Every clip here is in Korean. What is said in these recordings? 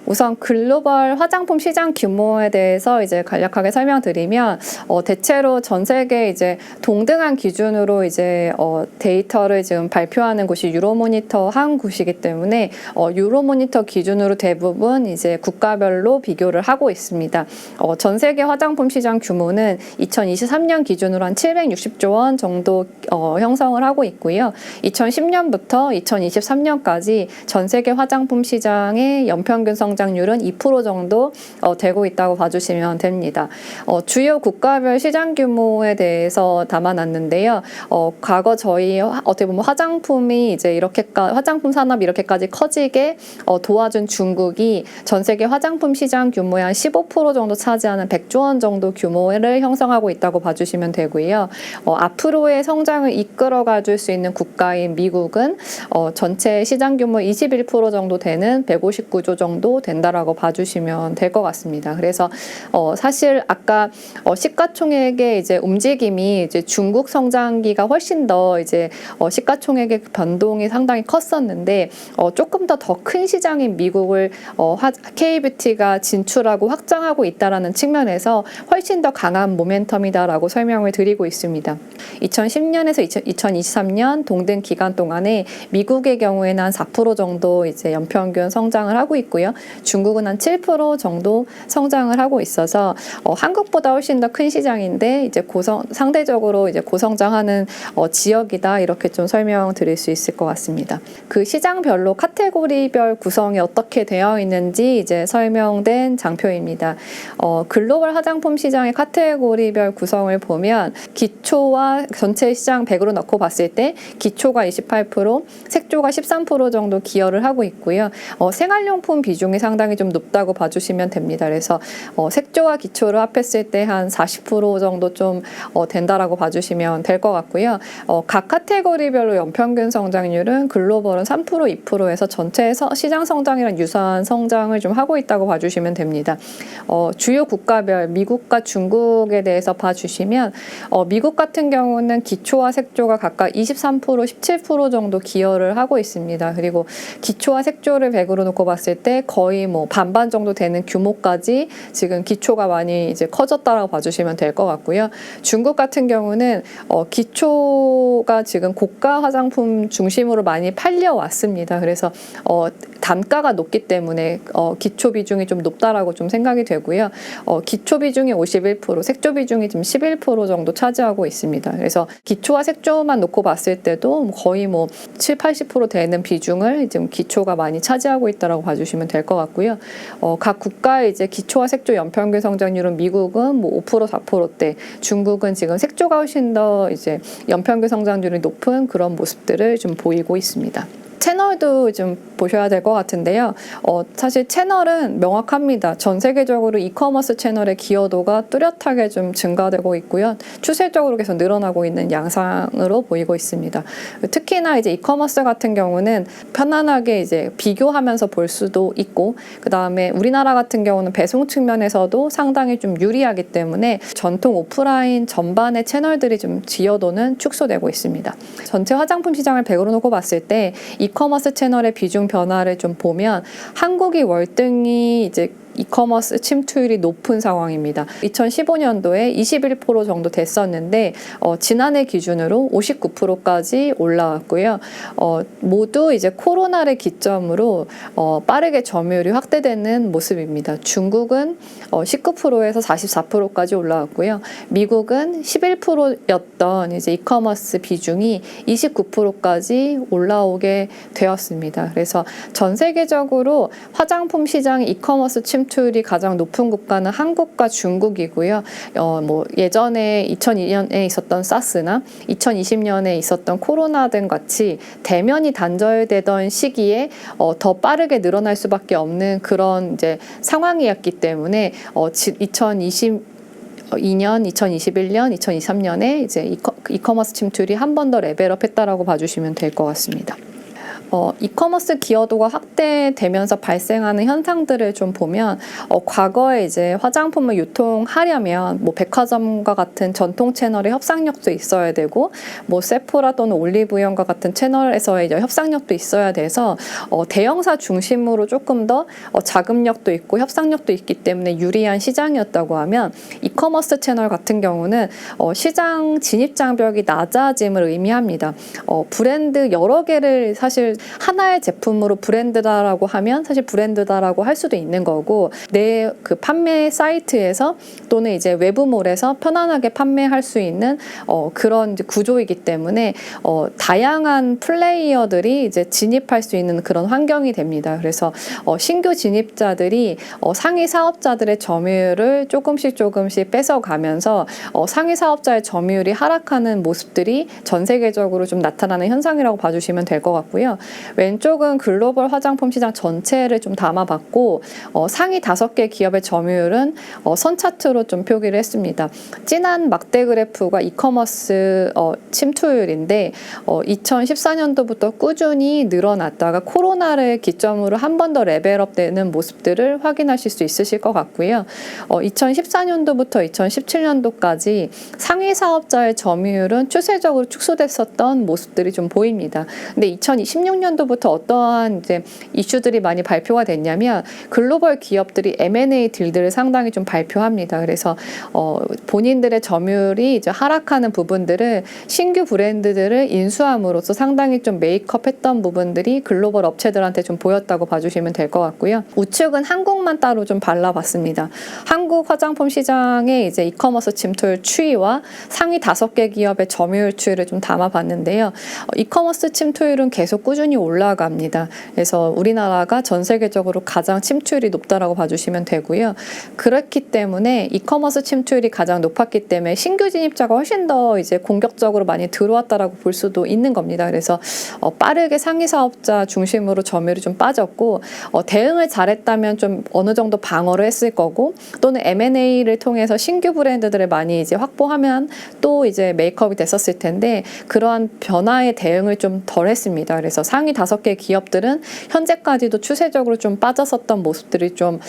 우선 글로벌 화장품 시장 규모에 대해서 이제 간략하게 설명드리면 대체로 전 세계 이제 동등한 기준으로 이제 데이터를 지금 발표하는 곳이 유로모니터 한 곳이기 때문에 유로모니터 기준으로 대부분 이제 국가별로 비교를 하고 있습니다. 전 세계 화장품 시장 규모는 2023년 기준으로 한 760조 원 정도 형성을 하고 있고요. 2010년부터 2023년까지 전 세계 화장품 시장의 연평균 성장률은 2% 정도 되고 있다고 봐주시면 됩니다. 주요 국가별 시장 규모에 대해서 담아놨는데요. 과거 저희 어떻게 보면 화장품이 이제 화장품 산업이 이렇게까지 커지게 도와준 중국이 전 세계 화장품 시장 규모의 한 15% 정도 차지하는 100조 원 정도 규모를 형성하고 있다고 봐주시면 되고요. 앞으로의 성장을 이끌어가 줄 수 있는 국가인 미국은 전체 시장 규모 21% 정도 되는 159조 정도 된다라고 봐주시면 될 것 같습니다. 그래서 사실 아까 시가총액의 이제 움직임이 이제 중국 성장기가 훨씬 더 이제 시가총액의 변동이 상당히 컸었는데 조금 더 큰 시장인 미국을 K뷰티가 진출하고 확장하고 있다라는 측면에서 훨씬 더 강한 모멘텀이다라고 설명을 드리고 있습니다. 2010년에서 2023년 동등 기간 동안에 미국의 경우에는 한 4% 정도 이제 연평균 성장을 하고 있고요. 중국은 한 7% 정도 성장을 하고 있어서 한국보다 훨씬 더 큰 시장인데 이제 상대적으로 이제 고성장하는 지역이다 이렇게 좀 설명드릴 수 있을 것 같습니다. 그 시장별로 카테고리별 구성이 어떻게 되어 있는지 이제 설명된 장표입니다. 글로벌 화장품 시장의 카테고리별 구성을 보면 기초와 전체 시장 100으로 넣고 봤을 때 기초가 28%, 색조가 13% 정도 기여를 하고 있고요. 생활용품 비중이 상당히 좀 높다고 봐주시면 됩니다. 그래서 색조와 기초를 합했을 때 한 40% 정도 좀 된다라고 봐주시면 될 것 같고요. 각 카테고리별로 연평균 성장률은 글로벌은 3%, 2%에서 전체 시장 성장이랑 유사한 성장을 좀 하고 있다고 봐주시면 됩니다. 주요 국가별 미국과 중국에 대해서 봐주시면 미국 같은 경우는 기초와 색조가 각각 23%, 17% 정도 기여를 하고 있습니다. 그리고 기초와 색조를 100으로 놓고 봤을 때 거의 뭐 반반 정도 되는 규모까지 지금 기초가 많이 이제 커졌다라고 봐주시면 될 것 같고요. 중국 같은 경우는 기초가 지금 고가 화장품 중심으로 많이 팔려왔습니다. 그래서 단가가 높기 때문에 기초 비중이 좀 높다라고 좀 생각이 되고요. 기초 비중이 51%, 색조 비중이 지금 11% 정도 차지하고 있습니다. 그래서 기초와 색조만 놓고 봤을 때도 거의 뭐 7, 80% 되는 비중을 지금 기초가 많이 차지하고 있다라고 봐주시면 될 것 같고요. 각 국가의 이제 기초와 색조 연평균 성장률은 미국은 뭐 5%, 4%대, 중국은 지금 색조가 훨씬 더 이제 연평균 성장률이 높은 그런 모습들을 좀 보이고 있습니다. 채널도 좀 보셔야 될 것 같은데요. 사실 채널은 명확합니다. 전 세계적으로 이커머스 채널의 기여도가 뚜렷하게 좀 증가되고 있고요. 추세적으로 계속 늘어나고 있는 양상으로 보이고 있습니다. 특히나 이제 이커머스 같은 경우는 편안하게 이제 비교하면서 볼 수도 있고, 그 다음에 우리나라 같은 경우는 배송 측면에서도 상당히 좀 유리하기 때문에 전통 오프라인 전반의 채널들이 좀 기여도는 축소되고 있습니다. 전체 화장품 시장을 100으로 놓고 봤을 때 이커머스 채널의 비중 변화를 좀 보면 한국이 월등히 이제 이커머스 침투율이 높은 상황입니다. 2015년도에 21% 정도 됐었는데 지난해 기준으로 59%까지 올라왔고요. 모두 이제 코로나를 기점으로 빠르게 점유율이 확대되는 모습입니다. 중국은 19%에서 44%까지 올라왔고요. 미국은 11%였던 이제 이커머스 비중이 29%까지 올라오게 되었습니다. 그래서 전 세계적으로 화장품 시장 이커머스 침투율이 가장 높은 국가는 한국과 중국이고요. 뭐 예전에 2002년에 있었던 사스나 2020년에 있었던 코로나 등 같이 대면이 단절되던 시기에 더 빠르게 늘어날 수밖에 없는 그런 이제 상황이었기 때문에 2022년, 2021년, 2023년에 이제 이커머스 침투율이 한 번 더 레벨업했다라고 봐주시면 될 것 같습니다. 이커머스 기여도가 확대되면서 발생하는 현상들을 좀 보면 과거에 이제 화장품을 유통하려면 뭐 백화점과 같은 전통 채널의 협상력도 있어야 되고 뭐 세포라 또는 올리브영과 같은 채널에서의 이제 협상력도 있어야 돼서 대형사 중심으로 조금 더 자금력도 있고 협상력도 있기 때문에 유리한 시장이었다고 하면 이커머스 채널 같은 경우는 시장 진입 장벽이 낮아짐을 의미합니다. 브랜드 여러 개를 사실 하나의 제품으로 브랜드다라고 하면 사실 브랜드다라고 할 수도 있는 거고 내 그 판매 사이트에서 또는 이제 외부몰에서 편안하게 판매할 수 있는 그런 이제 구조이기 때문에 다양한 플레이어들이 이제 진입할 수 있는 그런 환경이 됩니다. 그래서 신규 진입자들이 상위 사업자들의 점유율을 조금씩 뺏어가면서 상위 사업자의 점유율이 하락하는 모습들이 전 세계적으로 좀 나타나는 현상이라고 봐주시면 될 것 같고요. 왼쪽은 글로벌 화장품 시장 전체를 좀 담아봤고 상위 5개 기업의 점유율은 선 차트로 좀 표기를 했습니다. 진한 막대 그래프가 이커머스 침투율인데 2014년도부터 꾸준히 늘어났다가 코로나를 기점으로 한 번 더 레벨업 되는 모습들을 확인하실 수 있으실 것 같고요. 2014년도부터 2017년도까지 상위 사업자의 점유율은 추세적으로 축소됐었던 모습들이 좀 보입니다. 근데 2016년도부터 어떠한 이제 이슈들이 많이 발표가 됐냐면 글로벌 기업들이 M&A 딜들을 상당히 좀 발표합니다. 그래서 본인들의 점유율이 이제 하락하는 부분들을 신규 브랜드들을 인수함으로써 상당히 좀 메이크업했던 부분들이 글로벌 업체들한테 좀 보였다고 봐주시면 될 것 같고요. 우측은 한국만 따로 좀 발라봤습니다. 한국 화장품 시장의 이제 이커머스 침투율 추이와 상위 5개 기업의 점유율 추이를 좀 담아봤는데요. 이커머스 침투율은 계속 꾸준히 올라갑니다. 그래서 우리나라가 전 세계적으로 가장 침투율이 높다라고 봐주시면 되고요. 그렇기 때문에 이커머스 침투율이 가장 높았기 때문에 신규 진입자가 훨씬 더 이제 공격적으로 많이 들어왔다라고 볼 수도 있는 겁니다. 그래서 빠르게 상위 사업자 중심으로 점유율이 좀 빠졌고 대응을 잘했다면 좀 어느 정도 방어를 했을 거고 또는 M&A를 통해서 신규 브랜드들을 많이 이제 확보하면 또 이제 메이크업이 됐었을 텐데 그러한 변화의 대응을 좀 덜 했습니다. 그래서 상위 5개 기업들은 현재까지도 추세적으로 좀 빠졌었던 모습들이 좀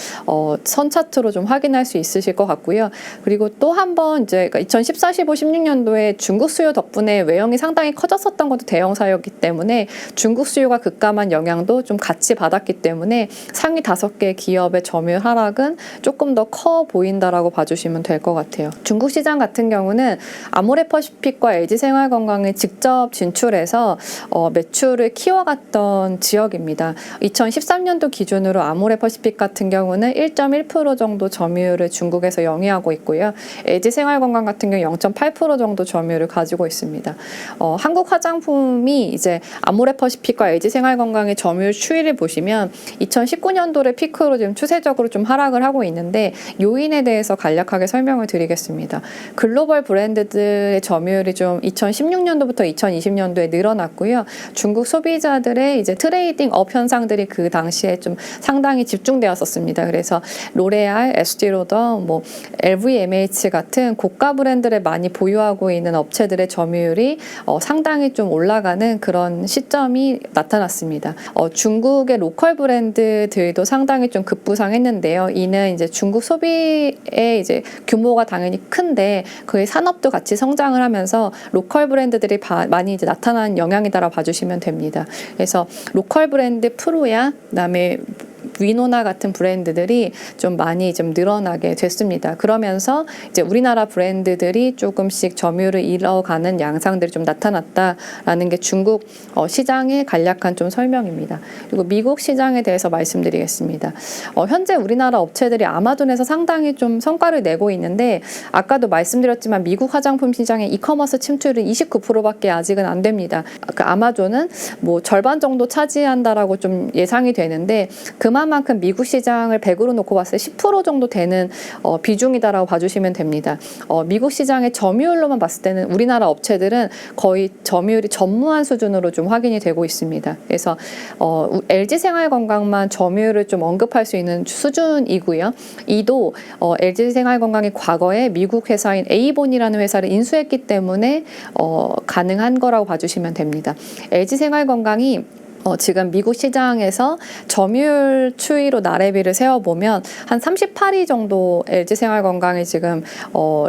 선 차트로 좀 확인할 수 있으실 것 같고요. 그리고 또 한 번 이제 2014, 15, 16년도에 중국 수요 덕분에 외형이 상당히 커졌었던 것도 대형사였기 때문에 중국 수요가 급감한 영향도 좀 같이 받았기 때문에 상위 5개 기업의 점유율 하락은 조금 더 커 보인다라고 봐주시면 될 것 같아요. 중국 시장 같은 경우는 아모레퍼시픽과 LG생활건강이 직접 진출해서 매출을 키워갔던 지역입니다. 2013년도 기준으로 아모레퍼시픽 같은 경우는 1.1% 정도 점유율을 중국에서 영위하고 있고요. LG생활건강 같은 경우 0.8% 정도 점유율을 가지고 있습니다. 한국 화장품이 이제 아모레퍼시픽과 LG생활건강의 점유율 추이를 보시면 2019년도를 피크로 지금 추세적으로 좀 하락을 하고 있는데 요인에 대해서 간략하게 설명을 드리겠습니다. 글로벌 브랜드들의 점유율이 좀 2016년도부터 2020년도에 늘어났고요. 중국 소비자들의 이제 트레이딩 업 현상들이 그 당시에 좀 상당히 집중되었었습니다. 그래서 로레알, 에스티로더, 뭐 LVMH 같은 고가 브랜드를 많이 보유하고 있는 업체들의 점유율이 상당히 좀 올라가는 그런 시점이 나타났습니다. 중국의 로컬 브랜드들도 상당히 좀 급부상했는데요. 이는 이제 중국 소비의 이제 규모가 당연히 큰데 그의 산업도 같이 성장을 하면서 로컬 브랜드들이 많이 이제 나타난 영향이다라고 봐주시면 됩니다. 그래서 로컬 브랜드 프로야, 그다음에 위노나 같은 브랜드들이 좀 많이 좀 늘어나게 됐습니다. 그러면서 이제 우리나라 브랜드들이 조금씩 점유율을 잃어가는 양상들이 좀 나타났다라는 게 중국 시장의 간략한 좀 설명입니다. 그리고 미국 시장에 대해서 말씀드리겠습니다. 현재 우리나라 업체들이 아마존에서 상당히 좀 성과를 내고 있는데 아까도 말씀드렸지만 미국 화장품 시장의 이커머스 침투율은 29%밖에 아직은 안 됩니다. 그 아마존은 뭐 절반 정도 차지한다라고 좀 예상이 되는데 그만큼 미국 시장을 100으로 놓고 봤을 때 10% 정도 되는 비중이다라고 봐주시면 됩니다. 미국 시장의 점유율로만 봤을 때는 우리나라 업체들은 거의 점유율이 전무한 수준으로 좀 확인이 되고 있습니다. 그래서 LG생활건강만 점유율을 좀 언급할 수 있는 수준이고요. 이도 LG생활건강이 과거에 미국 회사인 에이본이라는 회사를 인수했기 때문에 가능한 거라고 봐주시면 됩니다. LG생활건강이 지금 미국 시장에서 점유율 추이로 나래비를 세워보면 한 38위 정도 LG생활건강이 지금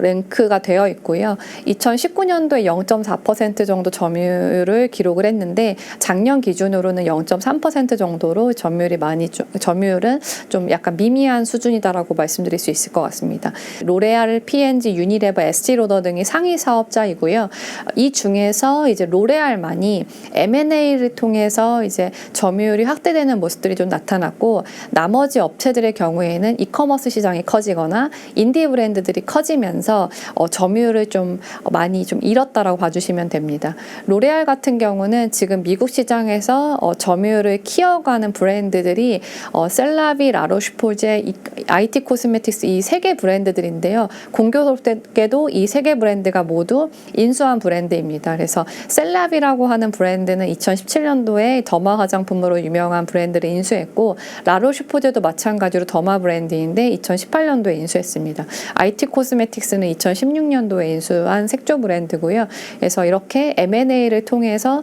랭크가 되어 있고요. 2019년도에 0.4% 정도 점유율을 기록을 했는데 작년 기준으로는 0.3% 정도로 점유율은 좀 약간 미미한 수준이다라고 말씀드릴 수 있을 것 같습니다. 로레알, P&G, 유니레버, 에스티로더 등이 상위 사업자이고요. 이 중에서 이제 로레알만이 M&A를 통해서 이제 점유율이 확대되는 모습들이 좀 나타났고, 나머지 업체들의 경우에는 이커머스 시장이 커지거나 인디 브랜드들이 커지면서 점유율을 좀 많이 좀 잃었다라고 봐주시면 됩니다. 로레알 같은 경우는 지금 미국 시장에서 점유율을 키워가는 브랜드들이 셀라비, 라로슈포제, IT 코스메틱스 이 세 개 브랜드들인데요. 공교롭게도 이 세 개 브랜드가 모두 인수한 브랜드입니다. 그래서 셀라비라고 하는 브랜드는 2017년도에 더마 화장품으로 유명한 브랜드를 인수했고, 라로슈포제도 마찬가지로 더마 브랜드인데 2018년도에 인수했습니다. IT 코스메틱스는 2016년도에 인수한 색조 브랜드고요. 그래서 이렇게 M&A를 통해서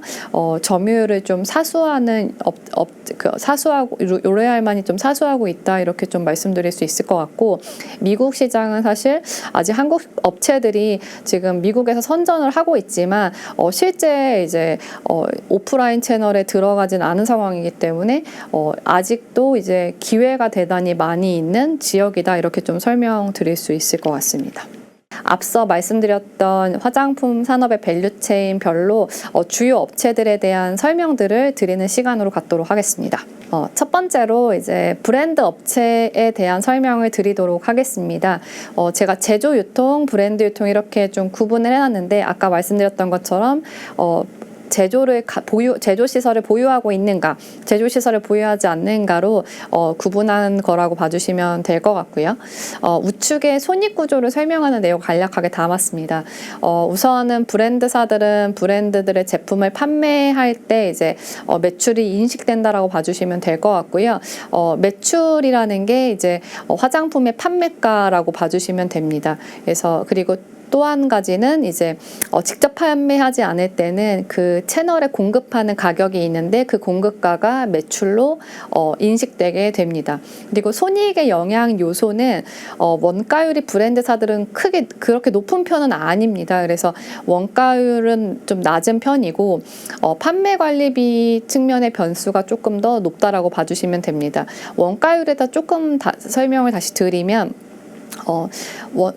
점유율을 좀 사수하는 사수하고 로레알만이 좀 사수하고 있다, 이렇게 좀 말씀드릴 수 있을 것 같고, 미국 시장은 사실 아직 한국 업체들이 지금 미국에서 선전을 하고 있지만 실제 이제 오프라인 채널에 들어가진 않은 상황이기 때문에 아직도 이제 기회가 대단히 많이 있는 지역이다, 이렇게 좀 설명드릴 수 있을 것 같습니다. 앞서 말씀드렸던 화장품 산업의 밸류체인별로 주요 업체들에 대한 설명들을 드리는 시간으로 갖도록 하겠습니다. 첫 번째로 이제 브랜드 업체에 대한 설명을 드리도록 하겠습니다. 제가 제조 유통, 브랜드 유통 이렇게 좀 구분을 해놨는데, 아까 말씀드렸던 것처럼 제조 시설을 보유하고 있는가, 제조 시설을 보유하지 않는가로 구분한 거라고 봐주시면 될 것 같고요. 우측의 손익 구조를 설명하는 내용 간략하게 담았습니다. 우선은 브랜드사들은 브랜드들의 제품을 판매할 때 이제 매출이 인식된다라고 봐주시면 될 것 같고요. 매출이라는 게 이제 화장품의 판매가라고 봐주시면 됩니다. 그래서 그리고 또 한 가지는 이제 직접 판매하지 않을 때는 그 채널에 공급하는 가격이 있는데 그 공급가가 매출로 인식되게 됩니다. 그리고 손익의 영향 요소는 원가율이 브랜드사들은 크게 그렇게 높은 편은 아닙니다. 그래서 원가율은 좀 낮은 편이고 판매 관리비 측면의 변수가 조금 더 높다라고 봐주시면 됩니다. 원가율에다 조금 설명을 다시 드리면,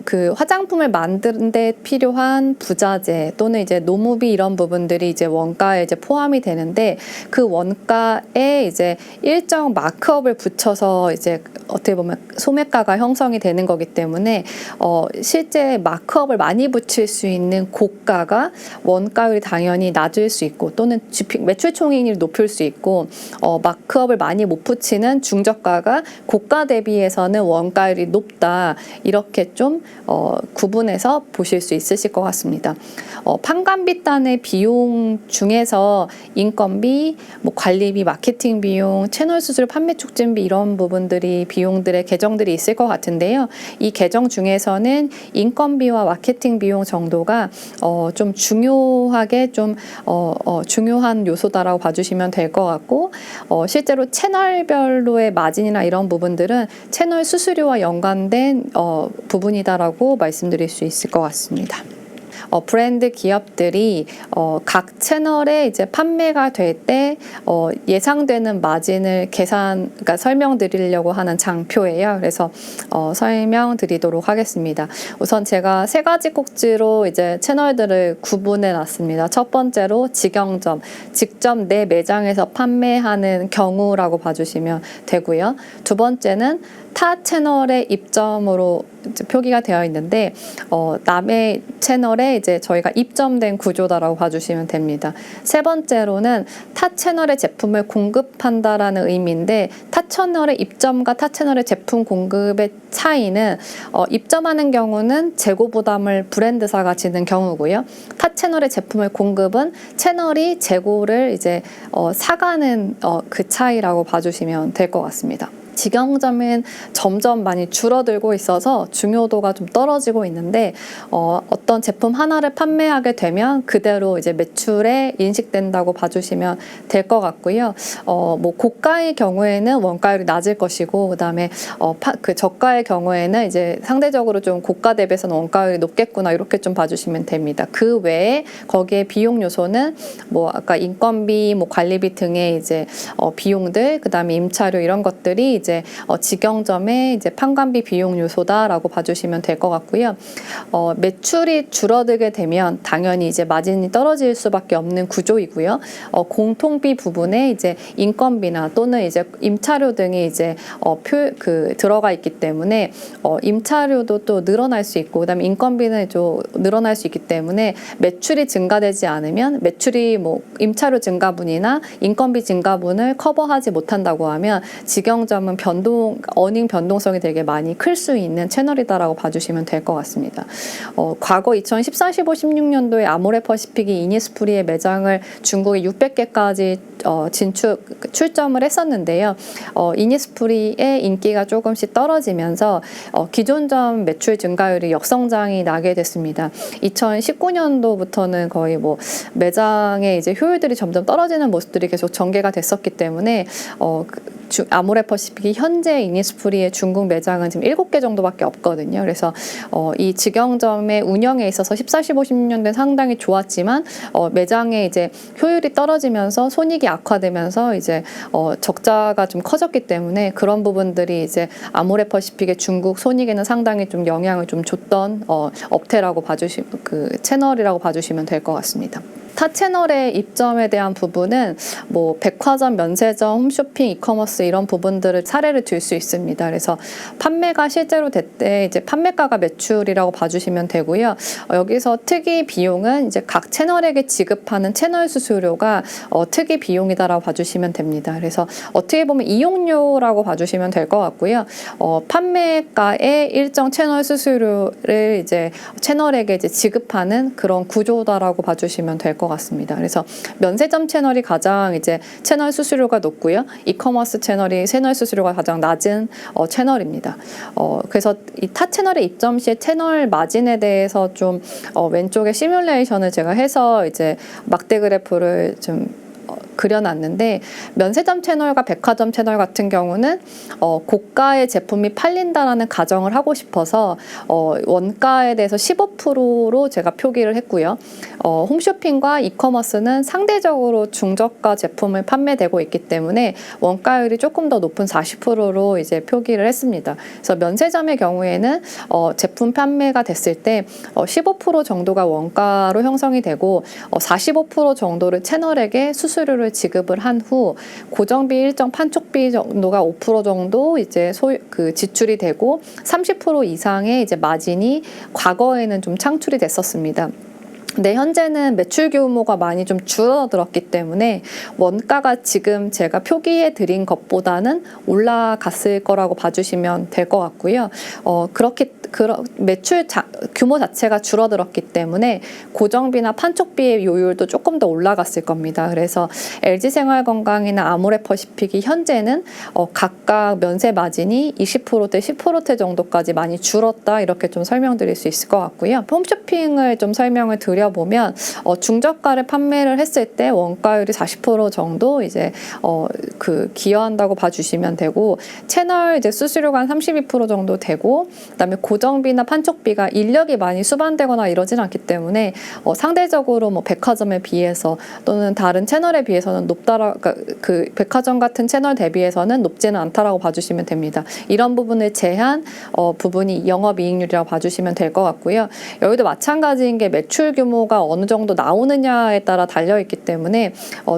그 화장품을 만드는 데 필요한 부자재 또는 이제 노무비 이런 부분들이 이제 원가에 이제 포함이 되는데, 그 원가에 이제 일정 마크업을 붙여서 이제 어떻게 보면 소매가가 형성이 되는 거기 때문에 실제 마크업을 많이 붙일 수 있는 고가가 원가율이 당연히 낮을 수 있고, 또는 매출 총익률이 높을 수 있고, 마크업을 많이 못 붙이는 중저가가 고가 대비해서는 원가율이 높다, 이렇게 좀 구분해서 보실 수 있으실 것 같습니다. 판관비단의 비용 중에서 인건비, 뭐 관리비, 마케팅 비용, 채널 수수료, 판매 촉진비 이런 부분들이 비용들의 계정들이 있을 것 같은데요. 이 계정 중에서는 인건비와 마케팅 비용 정도가 좀 중요하게 좀 중요한 요소다라고 봐주시면 될 것 같고, 실제로 채널별로의 마진이나 이런 부분들은 채널 수수료와 연관된 부분이다라고 말씀드릴 수 있을 것 같습니다. 브랜드 기업들이 각 채널에 이제 판매가 될 때 예상되는 마진을 그러니까 설명드리려고 하는 장표예요. 그래서 설명드리도록 하겠습니다. 우선 제가 세 가지 꼭지로 이제 채널들을 구분해 놨습니다. 첫 번째로 직영점, 직접 내 매장에서 판매하는 경우라고 봐주시면 되고요. 두 번째는 타 채널의 입점으로 이제 표기가 되어 있는데, 남의 채널에 이제 저희가 입점된 구조다라고 봐주시면 됩니다. 세 번째로는 타 채널의 제품을 공급한다라는 의미인데, 타 채널의 입점과 타 채널의 제품 공급의 차이는 입점하는 경우는 재고 부담을 브랜드사가 지는 경우고요. 타 채널의 제품을 공급은 채널이 재고를 이제 사가는 그 차이라고 봐주시면 될 것 같습니다. 직영점은 점점 많이 줄어들고 있어서 중요도가 좀 떨어지고 있는데 어떤 제품 하나를 판매하게 되면 그대로 이제 매출에 인식된다고 봐주시면 될 것 같고요. 뭐 고가의 경우에는 원가율이 낮을 것이고 그다음에 그 저가의 경우에는 이제 상대적으로 좀 고가 대비해서는 원가율이 높겠구나 이렇게 좀 봐주시면 됩니다. 그 외에 거기에 비용 요소는 뭐 아까 인건비, 뭐 관리비 등의 이제 비용들, 그다음에 임차료 이런 것들이 이제 직영점의 이제 판관비 비용 요소다라고 봐주시면 될 것 같고요. 매출이 줄어들게 되면 당연히 이제 마진이 떨어질 수밖에 없는 구조이고요. 공통비 부분에 이제 인건비나 또는 이제 임차료 등이 이제 들어가 있기 때문에 임차료도 또 늘어날 수 있고 그다음에 인건비는 좀 늘어날 수 있기 때문에 매출이 증가되지 않으면 매출이 뭐 임차료 증가분이나 인건비 증가분을 커버하지 못한다고 하면 직영점은 어닝 변동성이 되게 많이 클 수 있는 채널이다라고 봐주시면 될 것 같습니다. 과거 2014, 15, 16년도에 아모레퍼시픽이 이니스프리의 매장을 중국에 600개까지 출점을 했었는데요. 이니스프리의 인기가 조금씩 떨어지면서 기존점 매출 증가율이 역성장이 나게 됐습니다. 2019년도부터는 거의 뭐 매장의 이제 효율들이 점점 떨어지는 모습들이 계속 전개가 됐었기 때문에 아모레퍼시픽이 현재 이니스프리의 중국 매장은 지금 7개 정도밖에 없거든요. 그래서 이 직영점의 운영에 있어서 14, 15, 16년도에 상당히 좋았지만 매장의 이제 효율이 떨어지면서 손익이 악화되면서 이제 적자가 좀 커졌기 때문에 그런 부분들이 이제 아모레퍼시픽의 중국 손익에는 상당히 좀 영향을 좀 줬던 업태라고 채널이라고 봐주시면 될 것 같습니다. 타 채널의 입점에 대한 부분은 뭐 백화점, 면세점, 홈쇼핑, 이커머스 이런 부분들을 사례를 들 수 있습니다. 그래서 판매가 실제로 될 때 이제 판매가가 매출이라고 봐주시면 되고요. 여기서 특이 비용은 이제 각 채널에게 지급하는 채널 수수료가 특이 비용이다라고 봐주시면 됩니다. 그래서 어떻게 보면 이용료라고 봐주시면 될 것 같고요. 판매가의 일정 채널 수수료를 이제 채널에게 이제 지급하는 그런 구조다라고 봐주시면 될 것 같습니다. 그래서 면세점 채널이 가장 이제 채널 수수료가 높고요. 이커머스 채널이 채널 수수료가 가장 낮은 채널입니다. 그래서 이 타 채널의 입점 시에 채널 마진에 대해서 좀 왼쪽에 시뮬레이션을 제가 해서 이제 막대 그래프를 좀 그려놨는데 면세점 채널과 백화점 채널 같은 경우는 고가의 제품이 팔린다라는 가정을 하고 싶어서 원가에 대해서 15%로 제가 표기를 했고요. 홈쇼핑과 이커머스는 상대적으로 중저가 제품을 판매되고 있기 때문에 원가율이 조금 더 높은 40%로 이제 표기를 했습니다. 그래서 면세점의 경우에는 제품 판매가 됐을 때 15% 정도가 원가로 형성이 되고 45% 정도를 채널에게 수수료를 지급을 한 후 고정비 일정 판촉비 정도가 5% 정도 이제 지출이 되고 30% 이상의 이제 마진이 과거에는 좀 창출이 됐었습니다. 근데 현재는 매출 규모가 많이 좀 줄어들었기 때문에 원가가 지금 제가 표기해 드린 것보다는 올라갔을 거라고 봐주시면 될 것 같고요. 매출 규모 자체가 줄어들었기 때문에 고정비나 판촉비의 요율도 조금 더 올라갔을 겁니다. 그래서 LG생활건강이나 아모레퍼시픽이 현재는 각각 면세 마진이 20%대 10% 정도까지 많이 줄었다 이렇게 좀 설명드릴 수 있을 것 같고요. 홈쇼핑을 좀 설명을 드려보면 중저가를 판매를 했을 때 원가율이 40% 정도 이제 기여한다고 봐주시면 되고 채널 이제 수수료가 한 32% 정도 되고 그다음에 고정비나 판촉비가 인력이 많이 수반되거나 이러진 않기 때문에 상대적으로 뭐 백화점에 비해서 또는 다른 채널에 비해서는 그러니까 그 백화점 같은 채널 대비해서는 높지는 않다라고 봐주시면 됩니다. 이런 부분을 제한 부분이 영업이익률이라고 봐주시면 될 것 같고요. 여기도 마찬가지인 게 매출 규모가 어느 정도 나오느냐에 따라 달려있기 때문에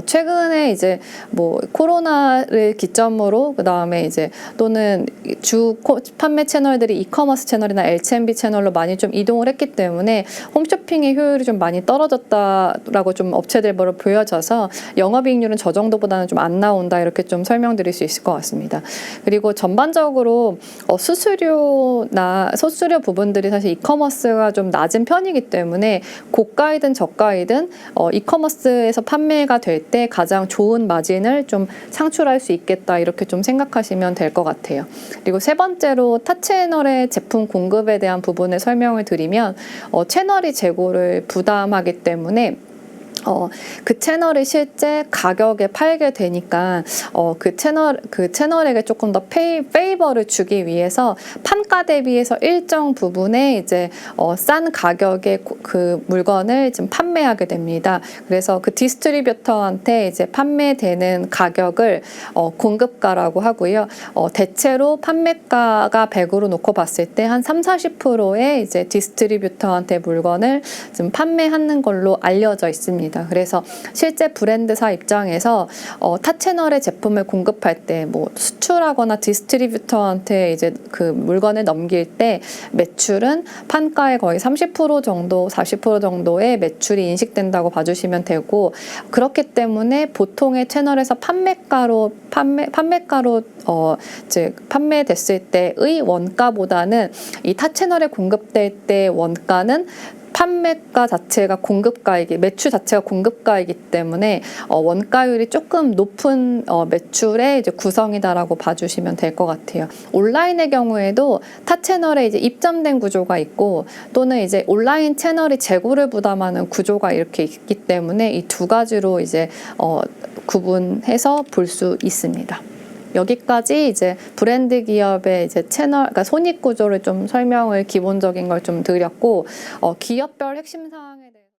최근에 이제 뭐 코로나를 기점으로 그다음에 이제 또는 주 판매 채널들이 이커머스 채널이나 LCMB 채널로 많이 좀 이동을 했기 때문에 홈쇼핑의 효율이 좀 많이 떨어졌다라고 좀 업체들로 보여져서 영업이익률은 저 정도보다는 좀 안 나온다 이렇게 좀 설명드릴 수 있을 것 같습니다. 그리고 전반적으로 수수료 부분들이 사실 이커머스가 좀 낮은 편이기 때문에 고가이든 저가이든 이커머스에서 판매가 될 때 가장 좋은 마진을 좀 창출할 수 있겠다 이렇게 좀 생각하시면 될 것 같아요. 그리고 세 번째로 타 채널의 제품 공급에 대한 부분을 설명을 드리면 채널이 재고를 부담하기 때문에 그 채널이 실제 가격에 팔게 되니까 그 채널에게 조금 더 페이버를 주기 위해서 판가 대비해서 일정 부분에 이제 싼 가격에 그 물건을 지금 판매하게 됩니다. 그래서 그 디스트리뷰터한테 이제 판매되는 가격을 공급가라고 하고요. 대체로 판매가가 100으로 놓고 봤을 때 한 30-40%의 이제 디스트리뷰터한테 물건을 지금 판매하는 걸로 알려져 있습니다. 그래서 실제 브랜드사 입장에서 타 채널의 제품을 공급할 때 뭐 수출하거나 디스트리뷰터한테 이제 그 물건을 넘길 때 매출은 판가의 거의 30% 정도, 40% 정도의 매출이 인식된다고 봐주시면 되고, 그렇기 때문에 보통의 채널에서 판매가로 이제 판매됐을 때의 원가보다는 이 타 채널에 공급될 때 원가는 판매가 자체가 매출 자체가 공급가이기 때문에 원가율이 조금 높은 매출의 이제 구성이다라고 봐주시면 될 것 같아요. 온라인의 경우에도 타 채널에 이제 입점된 구조가 있고 또는 이제 온라인 채널이 재고를 부담하는 구조가 이렇게 있기 때문에 이 두 가지로 이제 구분해서 볼 수 있습니다. 여기까지 이제 브랜드 기업의 이제 채널, 그러니까 손익 구조를 좀 설명을 기본적인 걸 좀 드렸고, 기업별 핵심 사항에 대해